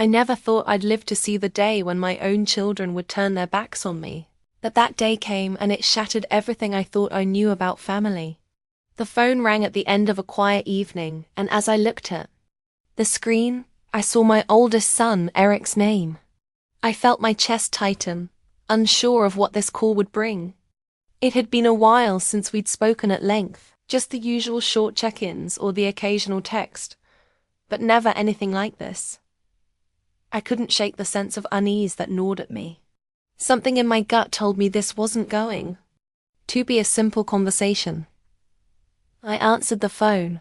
I never thought I'd live to see the day when my own children would turn their backs on me. But that day came and it shattered everything I thought I knew about family. The phone rang at the end of a quiet evening, and as I looked at the screen, I saw my oldest son, Eric's name. I felt my chest tighten, unsure of what this call would bring. It had been a while since we'd spoken at length, just the usual short check-ins or the occasional text, but never anything like this. I couldn't shake the sense of unease that gnawed at me. Something in my gut told me this wasn't going to be a simple conversation. I answered the phone,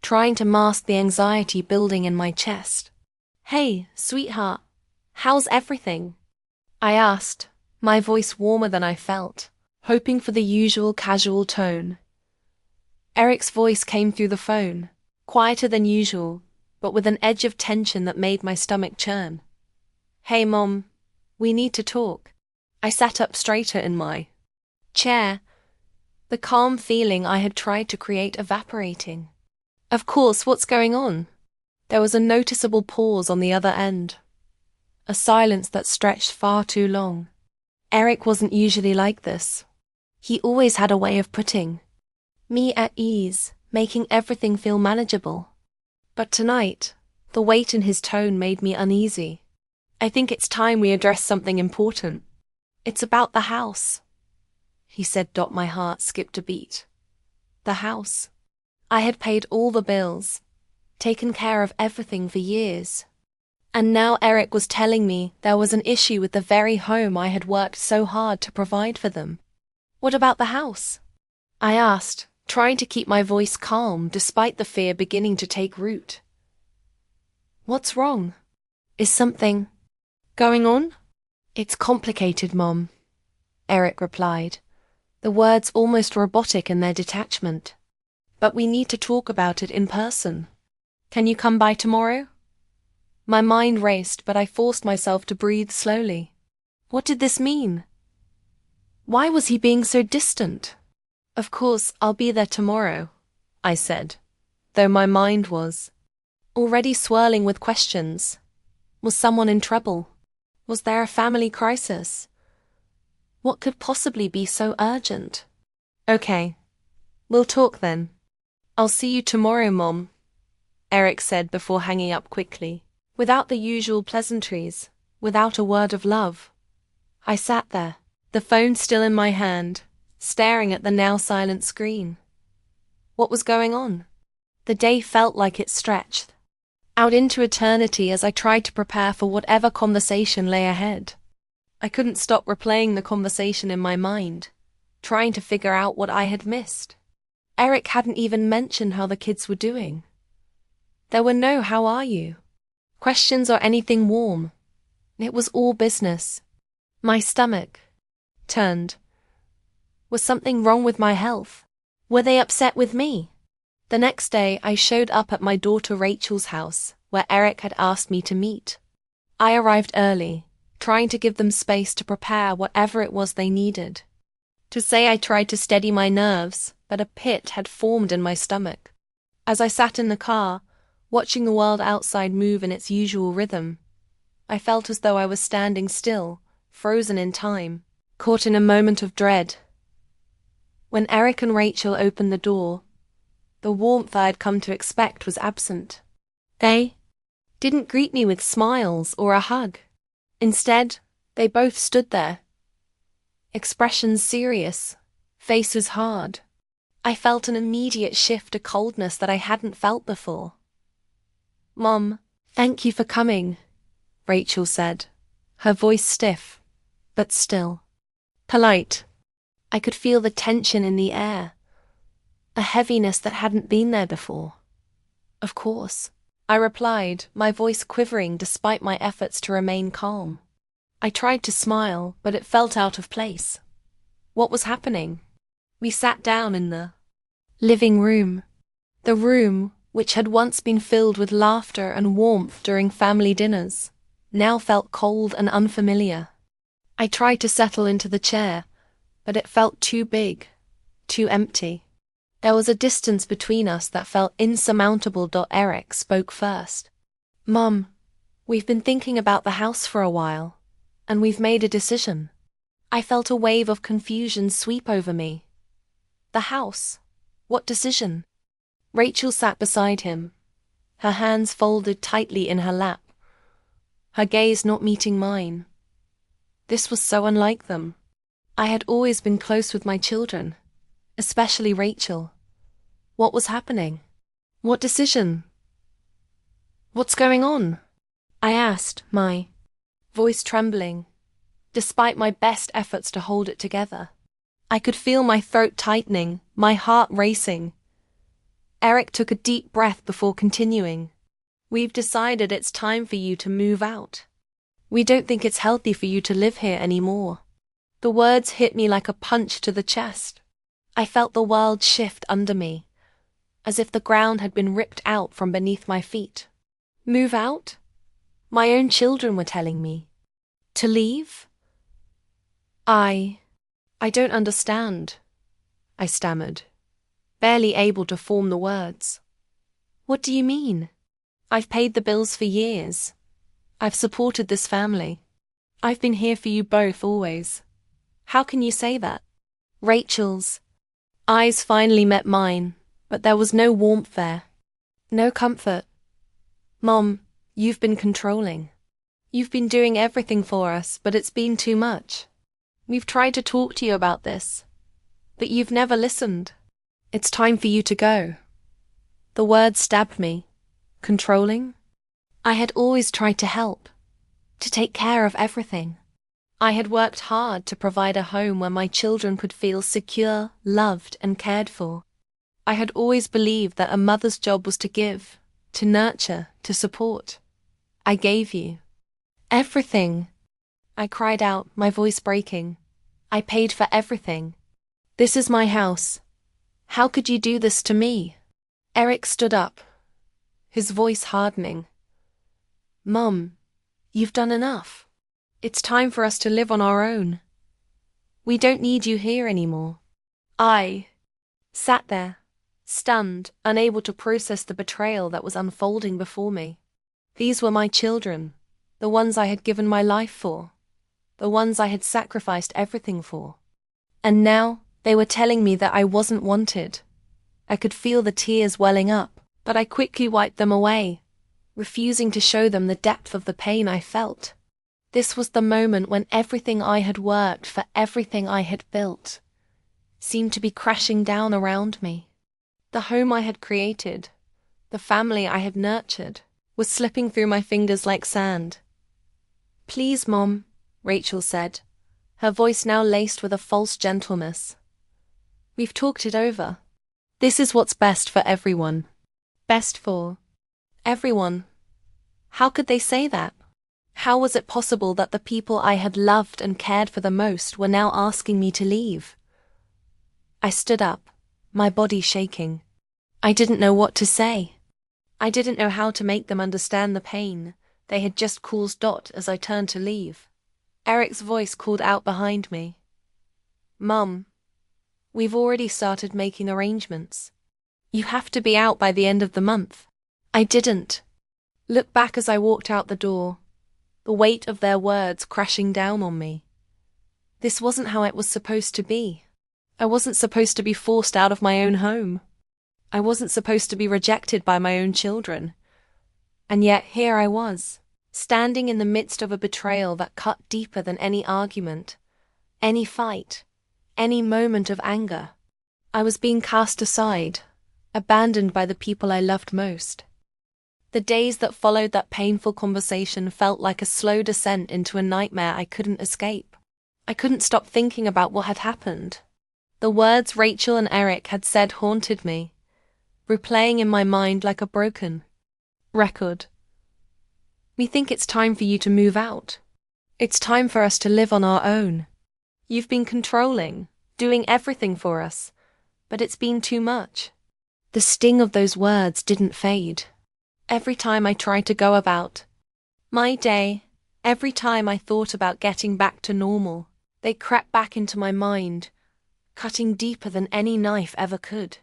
trying to mask the anxiety building in my chest. "Hey, sweetheart, how's everything?" I asked, my voice warmer than I felt, hoping for the usual casual tone. Eric's voice came through the phone, quieter than usual, but with an edge of tension that made my stomach churn. "Hey, Mom, we need to talk." I sat up straighter in my chair, the calm feeling I had tried to create evaporating. "Of course, what's going on?" There was a noticeable pause on the other end, a silence that stretched far too long. Eric wasn't usually like this. He always had a way of putting me at ease, making everything feel manageable. But tonight, the weight in his tone made me uneasy. "I think it's time we address something important. It's about the house," he said. My heart skipped a beat. The house. I had paid all the bills, taken care of everything for years. And now Eric was telling me there was an issue with the very home I had worked so hard to provide for them. "What about the house?" I asked, trying to keep my voice calm despite the fear beginning to take root. "What's wrong? Is something going on?" "It's complicated, Mom," Eric replied, the words almost robotic in their detachment. "But we need to talk about it in person. Can you come by tomorrow?" My mind raced, but I forced myself to breathe slowly. What did this mean? Why was he being so distant? "Of course, I'll be there tomorrow," I said, though my mind was already swirling with questions. Was someone in trouble? Was there a family crisis? What could possibly be so urgent? "Okay, we'll talk then. I'll see you tomorrow, Mom," Eric said before hanging up quickly. Without the usual pleasantries, without a word of love. I sat there, the phone still in my hand, staring at the now silent screen. What was going on? The day felt like it stretched out into eternity as I tried to prepare for whatever conversation lay ahead. I couldn't stop replaying the conversation in my mind, trying to figure out what I had missed. Eric hadn't even mentioned how the kids were doing. There were no "how are you?" questions or anything warm. It was all business. My stomach turned. Was something wrong with my health? Were they upset with me? The next day, I showed up at my daughter Rachel's house, where Eric had asked me to meet. I arrived early, trying to give them space to prepare whatever it was they needed. To say I tried to steady my nerves, but a pit had formed in my stomach. As I sat in the car, watching the world outside move in its usual rhythm, I felt as though I was standing still, frozen in time, caught in a moment of dread. When Eric and Rachel opened the door, the warmth I had come to expect was absent. They didn't greet me with smiles or a hug. Instead, they both stood there, expressions serious, faces hard. I felt an immediate shift to coldness that I hadn't felt before. "Mom, thank you for coming," Rachel said, her voice stiff, but still polite. I could feel the tension in the air, a heaviness that hadn't been there before. "Of course," I replied, my voice quivering despite my efforts to remain calm. I tried to smile, but it felt out of place. What was happening? We sat down in the living room. The room, which had once been filled with laughter and warmth during family dinners, now felt cold and unfamiliar. I tried to settle into the chair, but it felt too big, too empty. There was a distance between us that felt insurmountable. Eric spoke first. "Mum, We've been thinking about the house for a while, and we've made a decision. I felt a wave of confusion sweep over me. The house? What decision? Rachel sat beside him, her hands folded tightly in her lap, her gaze not meeting mine. This was so unlike them. I had always been close with my children, especially Rachel. What was happening? What decision? What's going on? I asked, my voice trembling, despite my best efforts to hold it together. I could feel my throat tightening, my heart racing. Eric took a deep breath before continuing. We've decided it's time for you to move out. We don't think it's healthy for you to live here anymore. The words hit me like a punch to the chest. I felt the world shift under me, as if the ground had been ripped out from beneath my feet. Move out? My own children were telling me. To leave? I don't understand, I stammered, barely able to form the words. What do you mean? I've paid the bills for years. I've supported this family. I've been here for you both always. How can you say that? Rachel's eyes finally met mine, but there was no warmth there. No comfort. Mom, you've been controlling. You've been doing everything for us, but it's been too much. We've tried to talk to you about this, but you've never listened. It's time for you to go. The word stabbed me. Controlling? I had always tried to help, to take care of everything. I had worked hard to provide a home where my children could feel secure, loved, and cared for. I had always believed that a mother's job was to give, to nurture, to support. I gave you everything. I cried out, my voice breaking. I paid for everything. This is my house. How could you do this to me? Eric stood up, his voice hardening. Mum, you've done enough. It's time for us to live on our own. We don't need you here anymore. I sat there, stunned, unable to process the betrayal that was unfolding before me. These were my children, the ones I had given my life for, the ones I had sacrificed everything for. And now they were telling me that I wasn't wanted. I could feel the tears welling up, but I quickly wiped them away, refusing to show them the depth of the pain I felt. This was the moment when everything I had worked for, everything I had built, seemed to be crashing down around me. The home I had created, the family I had nurtured, was slipping through my fingers like sand. Please, Mom, Rachel said, her voice now laced with a false gentleness. We've talked it over. This is what's best for everyone. Best for everyone. How could they say that? How was it possible that the people I had loved and cared for the most were now asking me to leave? I stood up, my body shaking. I didn't know what to say. I didn't know how to make them understand the pain they had just caused. As I turned to leave, Eric's voice called out behind me. Mum, we've already started making arrangements. You have to be out by the end of the month. I didn't look back as I walked out the door, the weight of their words crashing down on me. This wasn't how it was supposed to be. I wasn't supposed to be forced out of my own home. I wasn't supposed to be rejected by my own children. And yet here I was, standing in the midst of a betrayal that cut deeper than any argument, any fight, any moment of anger. I was being cast aside, abandoned by the people I loved most. The days that followed that painful conversation felt like a slow descent into a nightmare I couldn't escape. I couldn't stop thinking about what had happened. The words Rachel and Eric had said haunted me, replaying in my mind like a broken record. We think it's time for you to move out. It's time for us to live on our own. You've been controlling, doing everything for us, but it's been too much. The sting of those words didn't fade. Every time I tried to go about my day, every time I thought about getting back to normal, they crept back into my mind, cutting deeper than any knife ever could.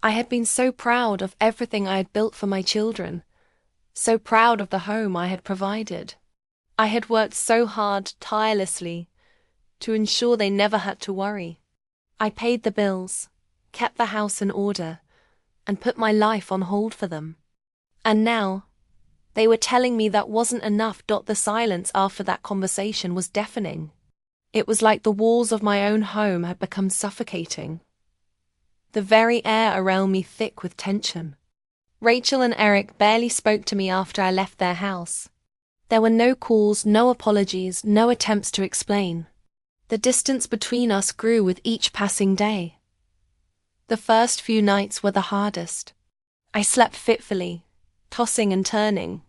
I had been so proud of everything I had built for my children, so proud of the home I had provided. I had worked so hard, tirelessly, to ensure they never had to worry. I paid the bills, kept the house in order, and put my life on hold for them. And now, they were telling me that wasn't enough. The silence after that conversation was deafening. It was like the walls of my own home had become suffocating. The very air around me thick with tension. Rachel and Eric barely spoke to me after I left their house. There were no calls, no apologies, no attempts to explain. The distance between us grew with each passing day. The first few nights were the hardest. I slept fitfully, tossing and turning,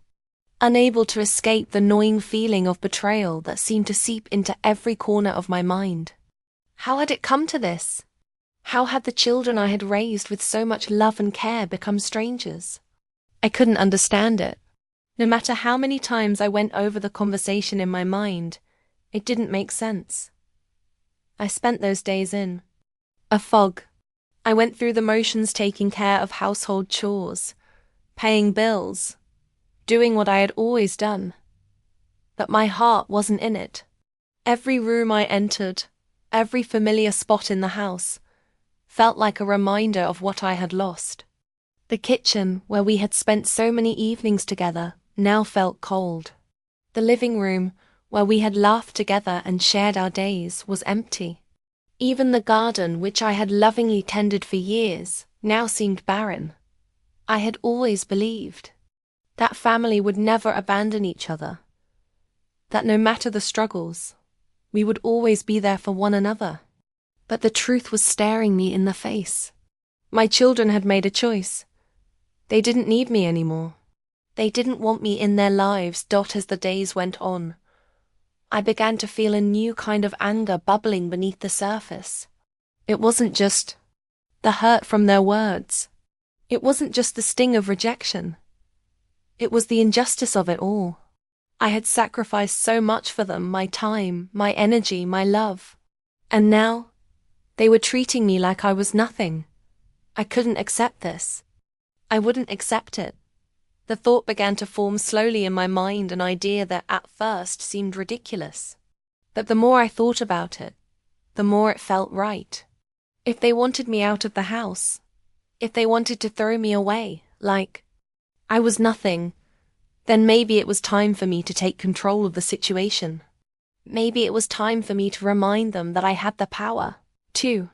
unable to escape the gnawing feeling of betrayal that seemed to seep into every corner of my mind. How had it come to this? How had the children I had raised with so much love and care become strangers? I couldn't understand it. No matter how many times I went over the conversation in my mind, it didn't make sense. I spent those days in a fog. I went through the motions, taking care of household chores, paying bills, doing what I had always done. But my heart wasn't in it. Every room I entered, every familiar spot in the house, felt like a reminder of what I had lost. The kitchen, where we had spent so many evenings together, now felt cold. The living room, where we had laughed together and shared our days, was empty. Even the garden, which I had lovingly tended for years, now seemed barren. I had always believed that family would never abandon each other, that no matter the struggles, we would always be there for one another. But the truth was staring me in the face. My children had made a choice. They didn't need me anymore. They didn't want me in their lives. As the days went on, I began to feel a new kind of anger bubbling beneath the surface. It wasn't just the hurt from their words. It wasn't just the sting of rejection. It was the injustice of it all. I had sacrificed so much for them, my time, my energy, my love. And now, they were treating me like I was nothing. I couldn't accept this. I wouldn't accept it. The thought began to form slowly in my mind, an idea that at first seemed ridiculous. But the more I thought about it, the more it felt right. If they wanted me out of the house, if they wanted to throw me away, like I was nothing, then maybe it was time for me to take control of the situation. Maybe it was time for me to remind them that I had the power. Too.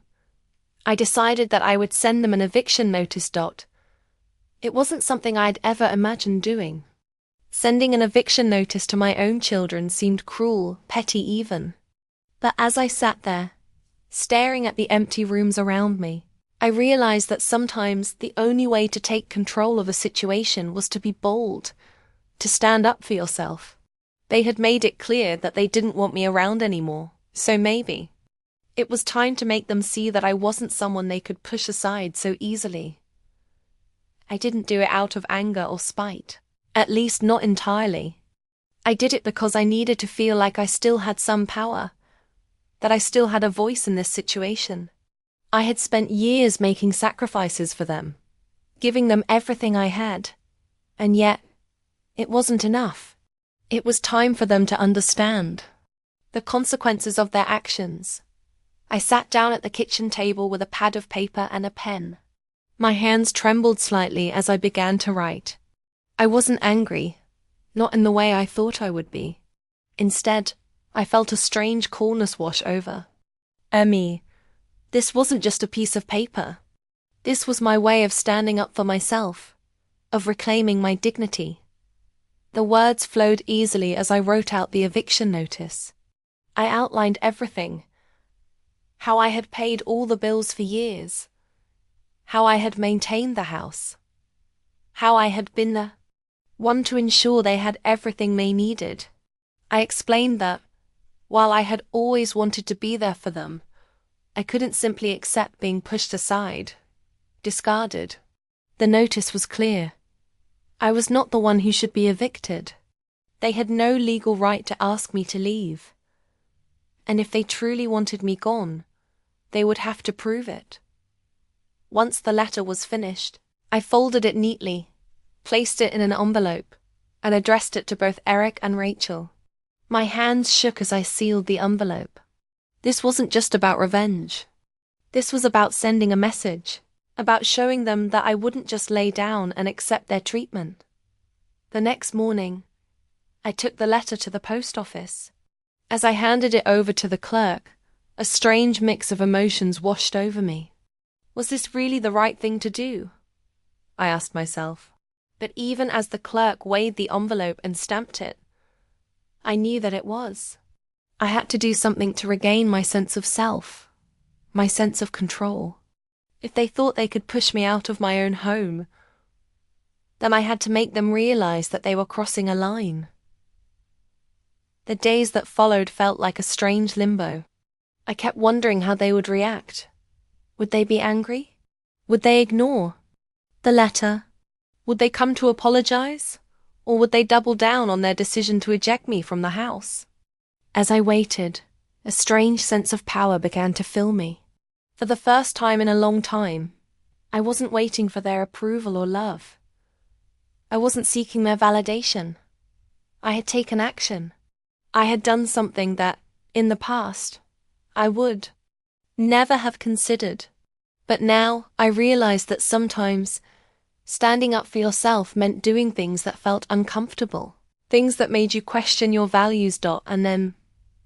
I decided that I would send them an eviction notice. It wasn't something I'd ever imagined doing. Sending an eviction notice to my own children seemed cruel, petty even. But as I sat there, staring at the empty rooms around me, I realized that sometimes the only way to take control of a situation was to be bold, to stand up for yourself. They had made it clear that they didn't want me around anymore, so maybe it was time to make them see that I wasn't someone they could push aside so easily. I didn't do it out of anger or spite, at least not entirely. I did it because I needed to feel like I still had some power, that I still had a voice in this situation. I had spent years making sacrifices for them, giving them everything I had, and yet it wasn't enough. It was time for them to understand the consequences of their actions. I sat down at the kitchen table with a pad of paper and a pen. My hands trembled slightly as I began to write. I wasn't angry, not in the way I thought I would be. Instead, I felt a strange coolness wash over me. This wasn't just a piece of paper. This was my way of standing up for myself, of reclaiming my dignity. The words flowed easily as I wrote out the eviction notice. I outlined everything. How I had paid all the bills for years. How I had maintained the house. How I had been the one to ensure they had everything they needed. I explained that, while I had always wanted to be there for them, I couldn't simply accept being pushed aside, discarded. The notice was clear. I was not the one who should be evicted. They had no legal right to ask me to leave. And if they truly wanted me gone, they would have to prove it. Once the letter was finished, I folded it neatly, placed it in an envelope, and addressed it to both Eric and Rachel. My hands shook as I sealed the envelope. This wasn't just about revenge. This was about sending a message, about showing them that I wouldn't just lay down and accept their treatment. The next morning, I took the letter to the post office. As I handed it over to the clerk, a strange mix of emotions washed over me. Was this really the right thing to do? I asked myself. But even as the clerk weighed the envelope and stamped it, I knew that it was. I had to do something to regain my sense of self, my sense of control. If they thought they could push me out of my own home, then I had to make them realize that they were crossing a line. The days that followed felt like a strange limbo. I kept wondering how they would react. Would they be angry? Would they ignore the letter? Would they come to apologize? Or would they double down on their decision to eject me from the house? As I waited, a strange sense of power began to fill me. For the first time in a long time, I wasn't waiting for their approval or love. I wasn't seeking their validation. I had taken action. I had done something that, in the past, I would never have considered. But now I realized that sometimes standing up for yourself meant doing things that felt uncomfortable, things that made you question your values. And then,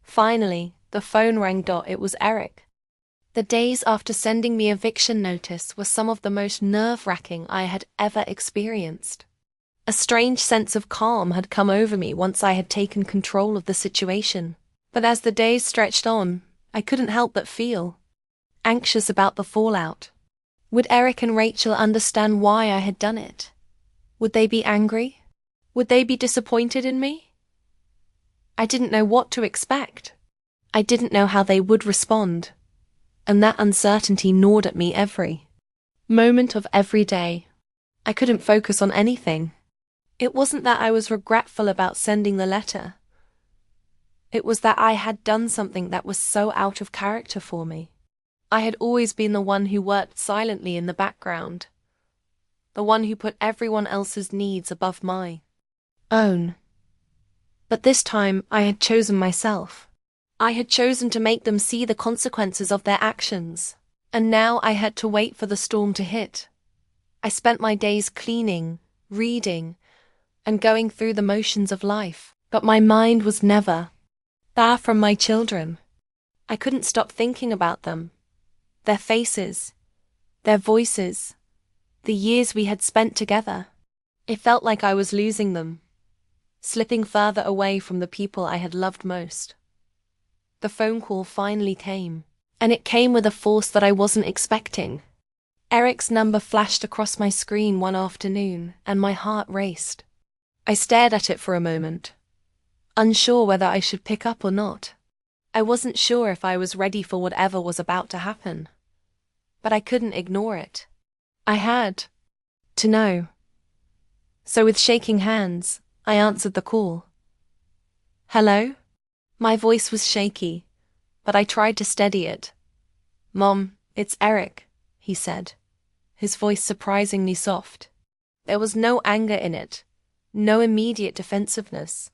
finally, the phone rang. It was Eric. The days after sending me eviction notice were some of the most nerve-wracking I had ever experienced. A strange sense of calm had come over me once I had taken control of the situation. But as the days stretched on, I couldn't help but feel anxious about the fallout. Would Eric and Rachel understand why I had done it? Would they be angry? Would they be disappointed in me? I didn't know what to expect. I didn't know how they would respond, and that uncertainty gnawed at me every moment of every day. I couldn't focus on anything. It wasn't that I was regretful about sending the letter. It was that I had done something that was so out of character for me. I had always been the one who worked silently in the background, the one who put everyone else's needs above my own. But this time I had chosen myself. I had chosen to make them see the consequences of their actions, and now I had to wait for the storm to hit. I spent my days cleaning, reading, and going through the motions of life, but my mind was never far from my children. I couldn't stop thinking about them, their faces, their voices, the years we had spent together. It felt like I was losing them, slipping further away from the people I had loved most. The phone call finally came, and it came with a force that I wasn't expecting. Eric's number flashed across my screen one afternoon, and my heart raced. I stared at it for a moment, unsure whether I should pick up or not. I wasn't sure if I was ready for whatever was about to happen, but I couldn't ignore it. I had to know. So with shaking hands, I answered the call. Hello? My voice was shaky, but I tried to steady it. Mom, it's Eric, he said, his voice surprisingly soft. There was no anger in it, no immediate defensiveness.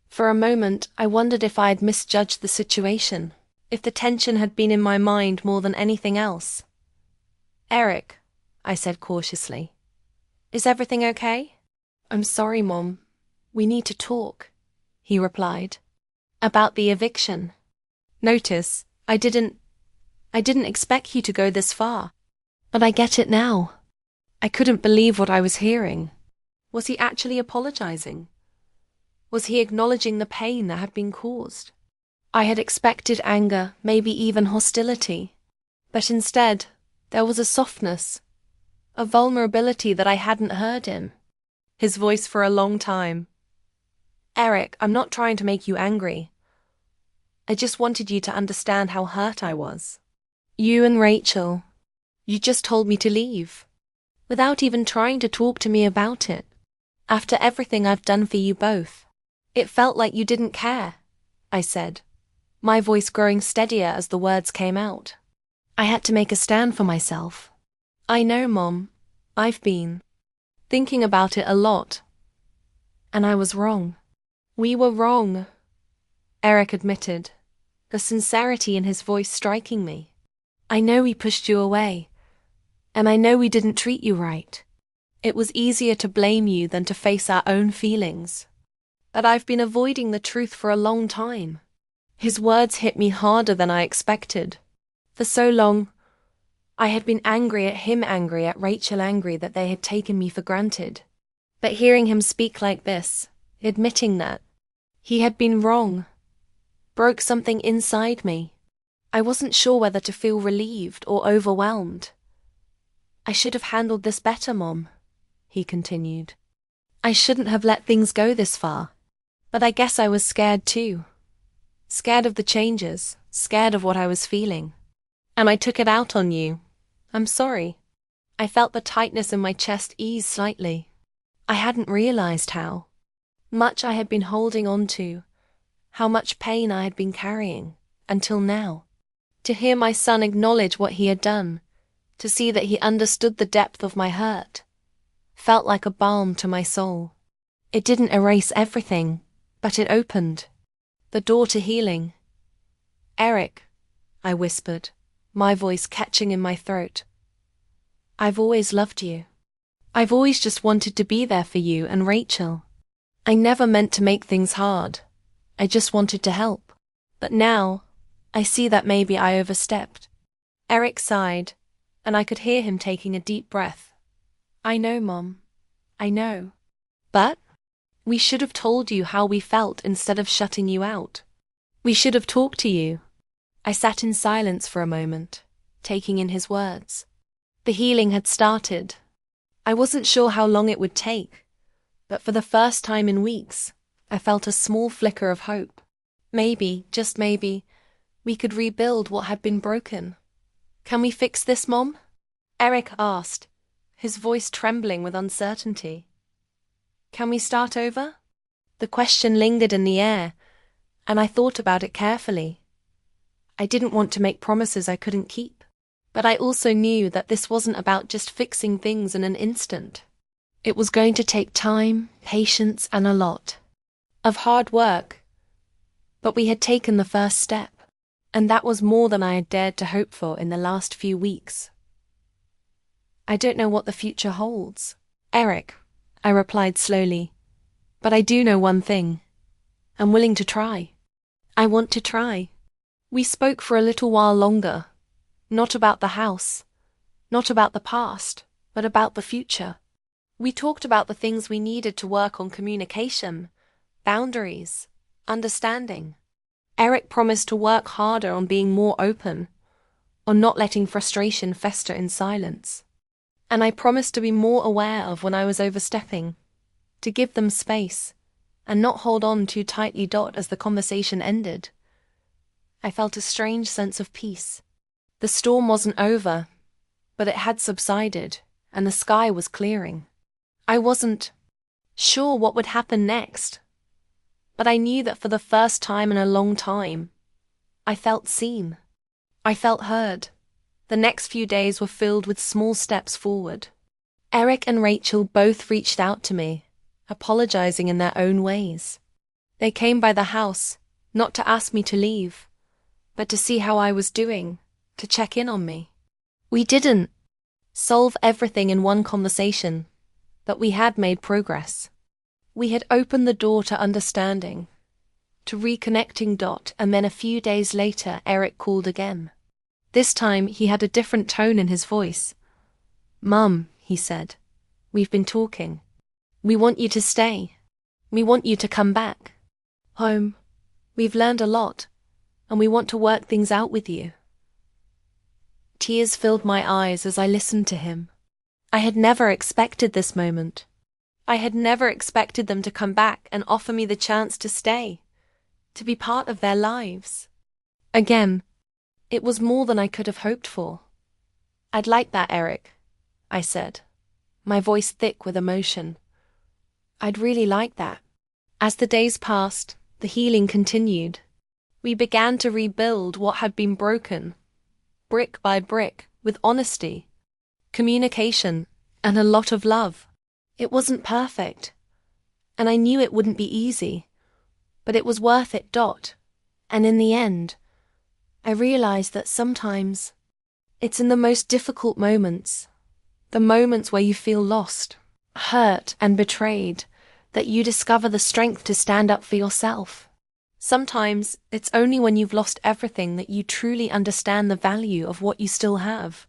For a moment, I wondered if I had misjudged the situation, if the tension had been in my mind more than anything else. Eric, I said cautiously, is everything okay? I'm sorry, Mom. We need to talk, he replied. About the eviction. Notice, I didn't expect you to go this far, but I get it now. I couldn't believe what I was hearing. Was he actually apologizing? Was he acknowledging the pain that had been caused? I had expected anger, maybe even hostility, but instead, there was a softness, a vulnerability that I hadn't heard in his voice for a long time. Eric, I'm not trying to make you angry. I just wanted you to understand how hurt I was. You and Rachel, you just told me to leave, without even trying to talk to me about it. After everything I've done for you both, it felt like you didn't care, I said, my voice growing steadier as the words came out. I had to make a stand for myself. I know, Mom. I've been thinking about it a lot. And I was wrong. We were wrong, Eric admitted, the sincerity in his voice striking me. I know we pushed you away, and I know we didn't treat you right. It was easier to blame you than to face our own feelings. But I've been avoiding the truth for a long time. His words hit me harder than I expected. For so long, I had been angry at him, angry at Rachel, angry that they had taken me for granted. But hearing him speak like this, admitting that he had been wrong, broke something inside me. I wasn't sure whether to feel relieved or overwhelmed. I should have handled this better, Mom, he continued. I shouldn't have let things go this far. But I guess I was scared too. Scared of the changes, scared of what I was feeling. And I took it out on you. I'm sorry. I felt the tightness in my chest ease slightly. I hadn't realized how much I had been holding on to, how much pain I had been carrying, until now. To hear my son acknowledge what he had done, to see that he understood the depth of my hurt, felt like a balm to my soul. It didn't erase everything, but it opened the door to healing. Eric, I whispered, my voice catching in my throat. I've always loved you. I've always just wanted to be there for you and Rachel. I never meant to make things hard. I just wanted to help. But now, I see that maybe I overstepped. Eric sighed, and I could hear him taking a deep breath. I know, Mom. I know. But we should have told you how we felt instead of shutting you out. We should have talked to you. I sat in silence for a moment, taking in his words. The healing had started. I wasn't sure how long it would take, but for the first time in weeks, I felt a small flicker of hope. Maybe, just maybe, we could rebuild what had been broken. Can we fix this, Mom? Eric asked, his voice trembling with uncertainty. Can we start over? The question lingered in the air, and I thought about it carefully. I didn't want to make promises I couldn't keep, but I also knew that this wasn't about just fixing things in an instant. It was going to take time, patience, and a lot of hard work. But we had taken the first step, and that was more than I had dared to hope for in the last few weeks. I don't know what the future holds, Eric, I replied slowly, but I do know one thing. I'm willing to try. I want to try. We spoke for a little while longer, not about the house, not about the past, but about the future. We talked about the things we needed to work on: communication, boundaries, understanding. Eric promised to work harder on being more open, on not letting frustration fester in silence. And I promised to be more aware of when I was overstepping, to give them space, and not hold on too tightly. As the conversation ended, I felt a strange sense of peace. The storm wasn't over, but it had subsided, and the sky was clearing. I wasn't sure what would happen next, but I knew that for the first time in a long time, I felt seen. I felt heard. The next few days were filled with small steps forward. Eric and Rachel both reached out to me, apologizing in their own ways. They came by the house, not to ask me to leave, but to see how I was doing, to check in on me. We didn't solve everything in one conversation, but we had made progress. We had opened the door to understanding, to reconnecting. And then a few days later, Eric called again. This time he had a different tone in his voice. Mum, he said, we've been talking. We want you to stay. We want you to come back home. We've learned a lot, and we want to work things out with you. Tears filled my eyes as I listened to him. I had never expected this moment. I had never expected them to come back and offer me the chance to stay, to be part of their lives. Again, it was more than I could have hoped for. I'd like that, Eric, I said, my voice thick with emotion. I'd really like that. As the days passed, the healing continued. We began to rebuild what had been broken, brick by brick, with honesty, communication, and a lot of love. It wasn't perfect, And I knew it wouldn't be easy, but it was worth it. And in the end, I realized that sometimes it's in the most difficult moments, the moments where you feel lost, hurt, and betrayed, that you discover the strength to stand up for yourself. Sometimes it's only when you've lost everything that you truly understand the value of what you still have.